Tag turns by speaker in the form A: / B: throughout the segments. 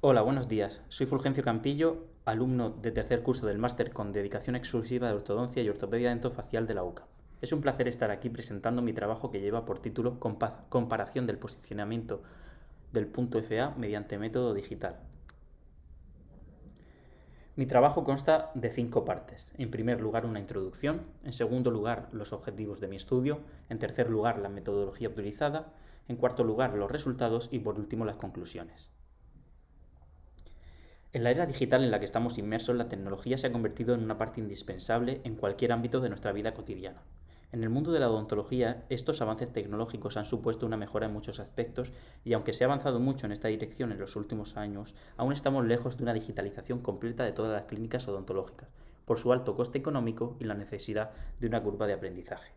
A: Hola, buenos días. Soy Fulgencio Campillo, alumno de tercer curso del máster con dedicación exclusiva de ortodoncia y ortopedia dentofacial de la UCA. Es un placer estar aquí presentando mi trabajo que lleva por título Comparación del posicionamiento del punto FA mediante método digital. Mi trabajo consta de 5 partes. En primer lugar, una introducción. En segundo lugar, los objetivos de mi estudio. En tercer lugar, la metodología utilizada. En cuarto lugar, los resultados y por último, las conclusiones. En la era digital en la que estamos inmersos, la tecnología se ha convertido en una parte indispensable en cualquier ámbito de nuestra vida cotidiana. En el mundo de la odontología, estos avances tecnológicos han supuesto una mejora en muchos aspectos y aunque se ha avanzado mucho en esta dirección en los últimos años, aún estamos lejos de una digitalización completa de todas las clínicas odontológicas, por su alto coste económico y la necesidad de una curva de aprendizaje.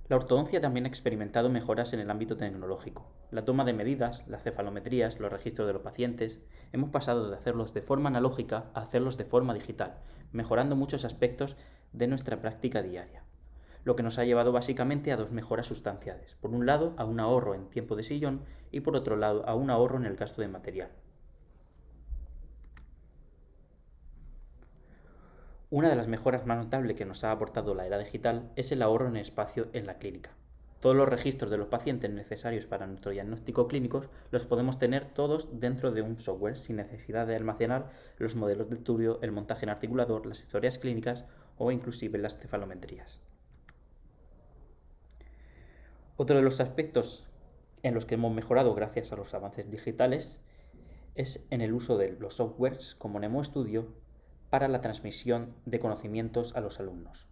A: La ortodoncia también ha experimentado mejoras en el ámbito tecnológico. La toma de medidas, las cefalometrías, los registros de los pacientes, hemos pasado de hacerlos de forma analógica a hacerlos de forma digital, mejorando muchos aspectos de nuestra práctica diaria. Lo que nos ha llevado básicamente a dos mejoras sustanciales. Por un lado, a un ahorro en tiempo de sillón y por otro lado, a un ahorro en el gasto de material. Una de las mejoras más notables que nos ha aportado la era digital es el ahorro en espacio en la clínica. Todos los registros de los pacientes necesarios para nuestro diagnóstico clínico los podemos tener todos dentro de un software sin necesidad de almacenar los modelos de estudio, el montaje en articulador, las historias clínicas o inclusive las cefalometrías. Otro de los aspectos en los que hemos mejorado gracias a los avances digitales es en el uso de los softwares como Nemo Studio para la transmisión de conocimientos a los alumnos.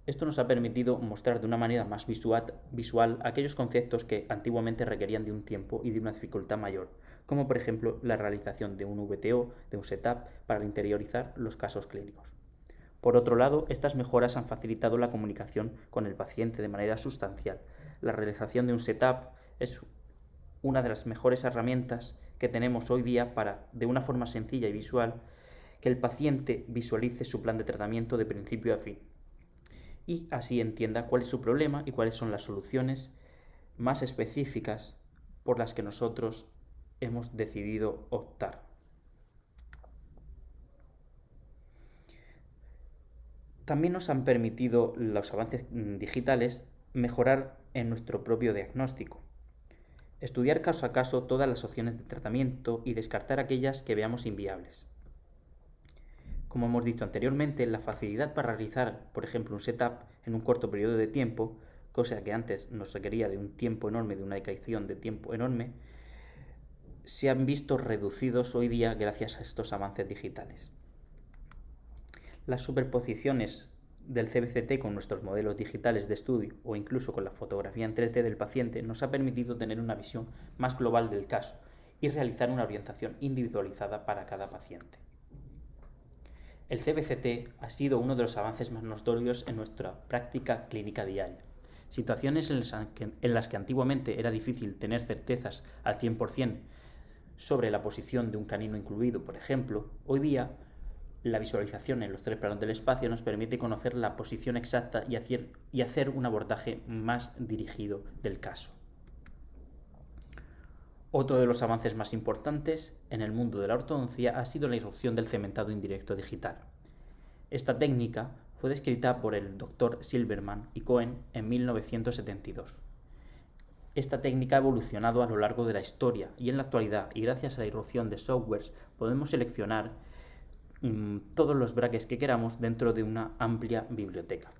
A: Esto nos ha permitido mostrar de una manera más visual aquellos conceptos que antiguamente requerían de un tiempo y de una dificultad mayor, como por ejemplo la realización de un VTO, de un setup, para interiorizar los casos clínicos. Por otro lado, estas mejoras han facilitado la comunicación con el paciente de manera sustancial. La realización de un setup es una de las mejores herramientas que tenemos hoy día para, de una forma sencilla y visual, que el paciente visualice su plan de tratamiento de principio a fin y así entienda cuál es su problema y cuáles son las soluciones más específicas por las que nosotros hemos decidido optar. También nos han permitido los avances digitales mejorar en nuestro propio diagnóstico. Estudiar caso a caso todas las opciones de tratamiento y descartar aquellas que veamos inviables. Como hemos dicho anteriormente, la facilidad para realizar, por ejemplo, un setup en un corto periodo de tiempo, cosa que antes nos requería de un tiempo enorme, de una dedicación de tiempo enorme, se han visto reducidos hoy día gracias a estos avances digitales. Las superposiciones del CBCT con nuestros modelos digitales de estudio o incluso con la fotografía en 3D del paciente nos ha permitido tener una visión más global del caso y realizar una orientación individualizada para cada paciente. El CBCT ha sido uno de los avances más notorios en nuestra práctica clínica diaria. Situaciones en las que antiguamente era difícil tener certezas al 100% sobre la posición de un canino incluido, por ejemplo, hoy día la visualización en los 3 planos del espacio nos permite conocer la posición exacta y hacer un abordaje más dirigido del caso. Otro de los avances más importantes en el mundo de la ortodoncia ha sido la irrupción del cementado indirecto digital. Esta técnica fue descrita por el Dr. Silverman y Cohen en 1972. Esta técnica ha evolucionado a lo largo de la historia y en la actualidad, y gracias a la irrupción de softwares, podemos seleccionar todos los brackets que queramos dentro de una amplia biblioteca.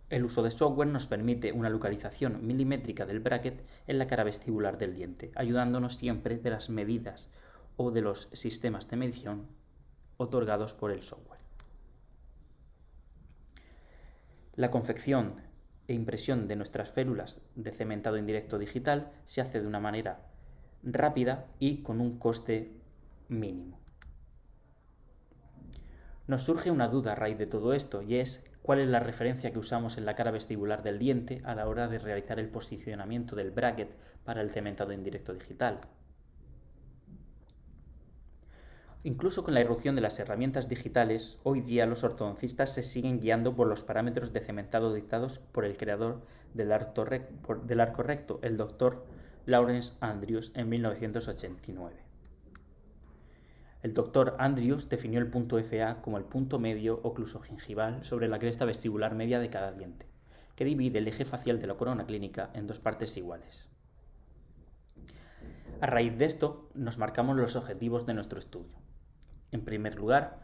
A: El uso de software nos permite una localización milimétrica del bracket en la cara vestibular del diente, ayudándonos siempre de las medidas o de los sistemas de medición otorgados por el software. La confección e impresión de nuestras férulas de cementado indirecto digital se hace de una manera rápida y con un coste mínimo. Nos surge una duda a raíz de todo esto y es cuál es la referencia que usamos en la cara vestibular del diente a la hora de realizar el posicionamiento del bracket para el cementado indirecto digital. Incluso con la irrupción de las herramientas digitales, hoy día los ortodoncistas se siguen guiando por los parámetros de cementado dictados por el creador del arco recto, el Dr. Lawrence Andrews en 1989. El doctor Andrews definió el punto FA como el punto medio oclusogingival sobre la cresta vestibular media de cada diente, que divide el eje facial de la corona clínica en dos partes iguales. A raíz de esto, nos marcamos los objetivos de nuestro estudio. En primer lugar,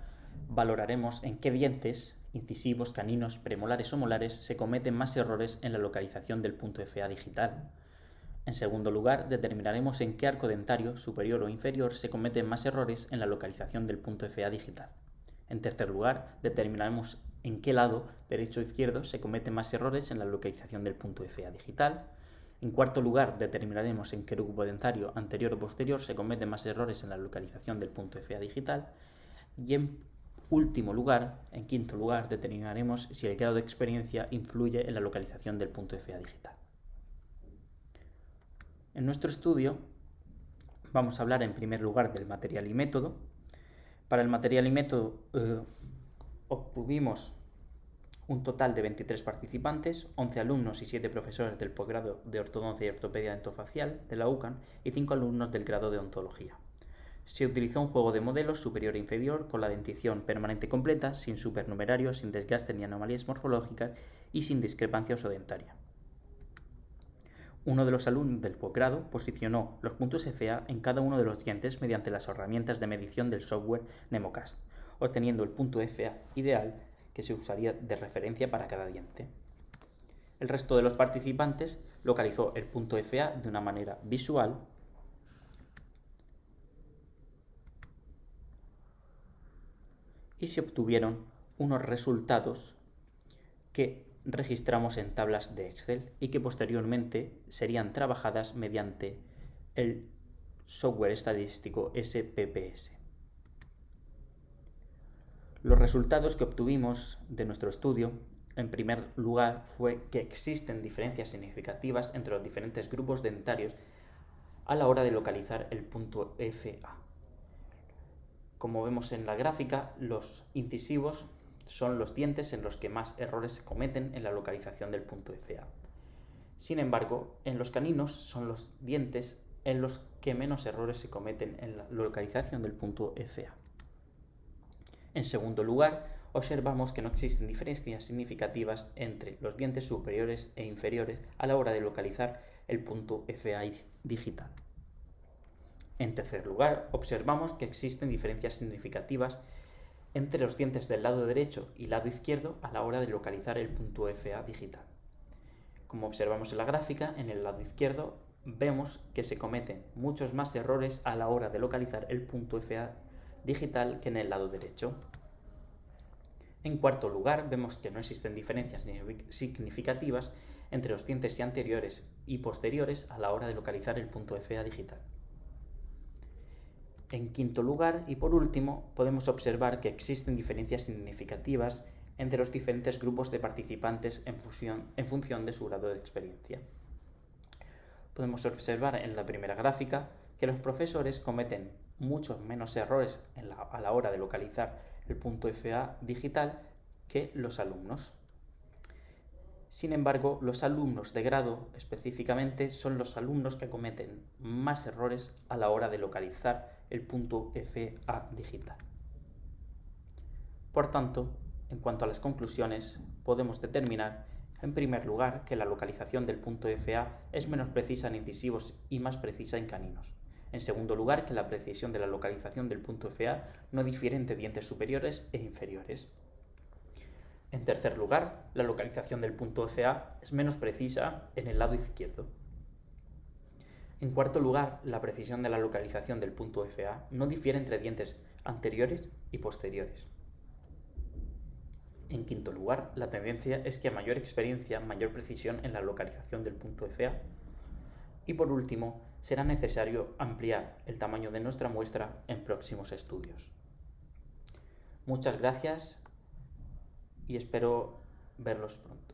A: valoraremos en qué dientes, incisivos, caninos, premolares o molares, se cometen más errores en la localización del punto FA digital. En segundo lugar, determinaremos en qué arco dentario, superior o inferior, se cometen más errores en la localización del punto FA digital. En tercer lugar, determinaremos en qué lado, derecho o izquierdo, se cometen más errores en la localización del punto FA digital. En cuarto lugar, determinaremos en qué grupo dentario, anterior o posterior, se cometen más errores en la localización del punto FA digital. Y en último lugar, en quinto lugar, determinaremos si el grado de experiencia influye en la localización del punto FA digital. En nuestro estudio vamos a hablar en primer lugar del material y método. Para el material y método obtuvimos un total de 23 participantes, 11 alumnos y 7 profesores del posgrado de Ortodoncia y Ortopedia Dentofacial de la UCAN y 5 alumnos del grado de Odontología. Se utilizó un juego de modelos superior e inferior con la dentición permanente completa, sin supernumerario, sin desgaste ni anomalías morfológicas y sin discrepancia osodentaria. Uno de los alumnos del posgrado posicionó los puntos FA en cada uno de los dientes mediante las herramientas de medición del software Nemocast, obteniendo el punto FA ideal que se usaría de referencia para cada diente. El resto de los participantes localizó el punto FA de una manera visual y se obtuvieron unos resultados que registramos en tablas de Excel y que posteriormente serían trabajadas mediante el software estadístico SPPS. Los resultados que obtuvimos de nuestro estudio, en primer lugar, fue que existen diferencias significativas entre los diferentes grupos dentarios a la hora de localizar el punto FA. Como vemos en la gráfica, los incisivos son los dientes en los que más errores se cometen en la localización del punto FA. Sin embargo, en los caninos son los dientes en los que menos errores se cometen en la localización del punto FA. En segundo lugar, observamos que no existen diferencias significativas entre los dientes superiores e inferiores a la hora de localizar el punto FA digital. En tercer lugar, observamos que existen diferencias significativas entre los dientes del lado derecho y lado izquierdo a la hora de localizar el punto FA digital. Como observamos en la gráfica, en el lado izquierdo vemos que se cometen muchos más errores a la hora de localizar el punto FA digital que en el lado derecho. En cuarto lugar, vemos que no existen diferencias significativas entre los dientes anteriores y posteriores a la hora de localizar el punto FA digital. En quinto lugar, y por último, podemos observar que existen diferencias significativas entre los diferentes grupos de participantes en función de su grado de experiencia. Podemos observar en la primera gráfica que los profesores cometen muchos menos errores a la hora de localizar el punto FA digital que los alumnos. Sin embargo, los alumnos de grado específicamente son los alumnos que cometen más errores a la hora de localizar el punto FA digital. Por tanto, en cuanto a las conclusiones, podemos determinar, en primer lugar, que la localización del punto FA es menos precisa en incisivos y más precisa en caninos. En segundo lugar, que la precisión de la localización del punto FA no difiere entre dientes superiores e inferiores. En tercer lugar, la localización del punto FA es menos precisa en el lado izquierdo. En cuarto lugar, la precisión de la localización del punto FA no difiere entre dientes anteriores y posteriores. En quinto lugar, la tendencia es que a mayor experiencia, mayor precisión en la localización del punto FA. Y por último, será necesario ampliar el tamaño de nuestra muestra en próximos estudios. Muchas gracias y espero verlos pronto.